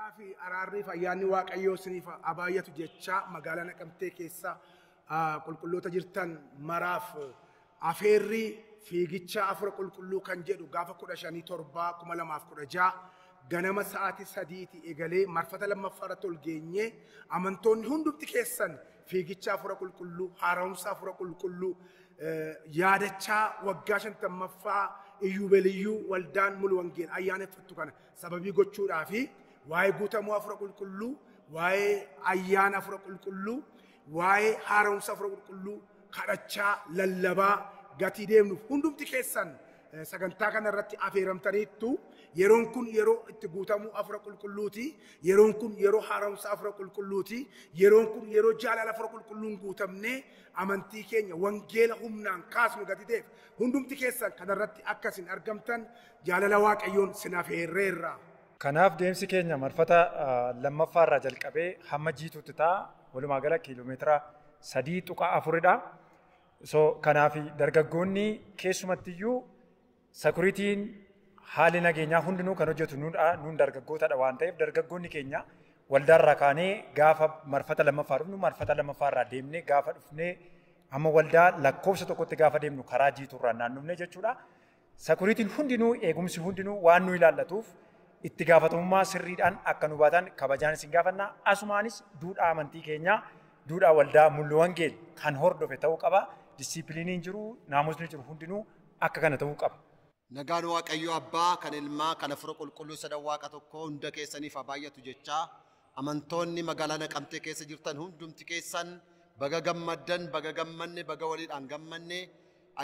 Nagaafi araarriif ayyaanni waaqayyoo isiniif abaayatu jecha magaalaa Naqamtee keessa qulqulloota jirtan maraaf afeerri fiigicha afura qulqulluu kan jedhu gaafa 15/7/2016 ganama sa'aatii 3 eegalee marfata lammaffaa ol geenye amantoonni hundumti keessan fiigicha afura qulqulluu haaromsa afura qulqulluu yaadachaa waggaa 50ffaa iyyuubeliyyuu waldaan mulu wangeel ayyaaneffattu kana sababii gochuudhaafi waa'ee guutamuu afura qulqulluu waa'ee ayyaana afura qulqulluu waa'ee haaromsa afura qulqulluu kadhachaa lallabaa gatii deemnuuf hundumti keessan sagantaa kana irratti afeeramtaniittu yeroon kun yeroo itti guutamuu afura qulqulluuti yeroon kun yeroo haaromsa afura qulqulluuti yeroon kun yeroo jaalala afura qulqulluun guutamnee amantii keenya wangeela humnaan kaasnu gatii ta'eef hundumti keessan kana irratti akkasin argamtan jaalala waaqayyoon sin afeerreerra. Kanaaf deemsi keenya marfata lammaffaa irraa jalqabee hamma jiituutti ta'a. Walumaa gala kiiloomeetira 3.4dha. So kanaaf dargaggoonni keessumattiyyuu sekuritiin haalli nageenyaa hundinuu kan hojjetu nuun dargaggootadha waan ta'eef dargaggoonni keenya waldaarraa kaanee gaafa marfata lammaffaa dhufnu marfata lammaffaa irraa deemnee gaafa dhufnee amma waldaa lakkoofsa tokkotti gaafa deemnu karaa jiituurraa naannofnee jechuudha. Sekuritiin hundinuu eegumsi hundinuu waan nu ilaallatuuf itti gaafatamummaa sirriidhaan akka nu baatan kabajaan isin gaafanna. Asumaanis duudhaa amantii keenyaa duudhaa waldaa mul'uu wangeel kan hordofe ta'uu qaba. Disiipiliiniin jiru naamusni jiru hundinuu akka kana ta'uu qaba. Nagaan waaqayyoo abbaa kan ilmaa kan afura qulqulluu sadan waaqa tokko hunda keessaniif abaayatu jechaa amantoonni magaalaa Naqamtee keessa jirtan hundumti keessan baga gammaddan baga gammanne baga waliidhaan gammanne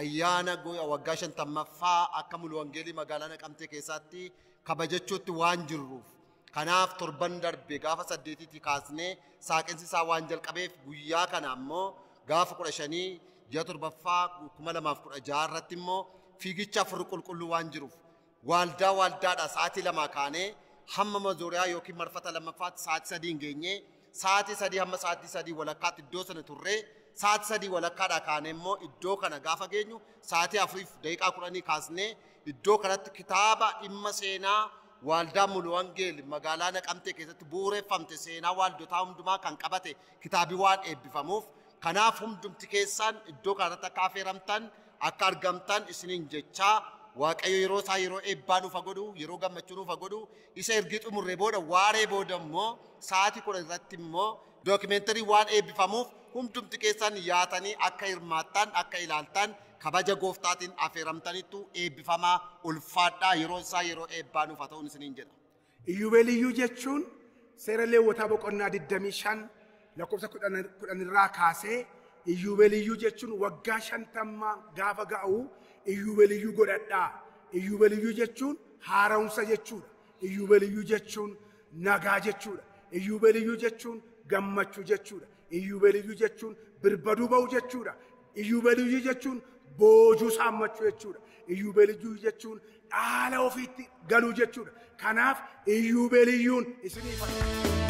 ayyaana waggaa 50ffaa akka mul'uu wangeelii magaalaa Naqamtee keessatti kabajachuutti waan jirruuf kanaaf torban darbe gaafa 8tti kaasnee saaqinsi isaa waan jalqabeef guyyaa kana ammoo gaafa 15 ji'a 7ffaa 2016 irratti immoo fiigicha afur qulqulluu waan jiruuf waldaadha sa'aatii 2 kaanee hamma mazooriyaa yookiin marfata lammaffaatti sa'aatii 3 geenye sa'aatii 3 hamma sa'aatii 3 walakkaatti iddoo sana turree sa'aatii 3 walakkaadha kaanee immoo iddoo kana gaafa geenyu sa'aatii 4:10 kaasnee iddoo kanatti kitaaba dhimma seenaa waldaa mul'uu wangeel magaalaa Naqamtee keessatti bu'uureffamte seenaa waldotaa hundumaa kan qabate kitaabii waan eebbifamuuf kanaaf hundumti keessan iddoo kanatti akka afeeramtan akka argamtan isiniin jechaa waaqayyo yeroo isaa yeroo eebbaa nuuf godhu yeroo gammachuu nuuf godhu isa ergi xumurree booda waaree booda immoo sa'aatii 10 irratti immoo dookimeentarii waan eebbifamuuf hundumti keessan yaatanii akka hirmaattan akka ilaaltan kabaja gooftaatiin afeeramtanittu eebbifamaa ulfaadhaa yeroo isaa yeroo eebbaa nuuf ta'uun isiniin jedha. Iyyuubeliyyuu jechuun seera Lewwotaa boqonnaa 25 lakkoofsa 10 irraa kaasee iyyuubeliyyuu jechuun waggaa 50 gaafa ga'u iyyuubeliyyuu godhadhaa. Iyyuubeliyyuu jechuun haaromsa jechuudha. Iyyuubeliyyuu jechuun nagaa jechuudha. Iyyuubeliyyuu jechuun gammachuu jechuudha. Iyyuubeliyyuu jechuun birbaduu ba'uu jechuudha. Iyyuubeliyyuu jechuun boojuu saammachuu jechuudha. Iyyuubeliyyuu jechuun dhaala ofiitti galuu jechuudha. Kanaaf iyyuubeliyyuun isiniif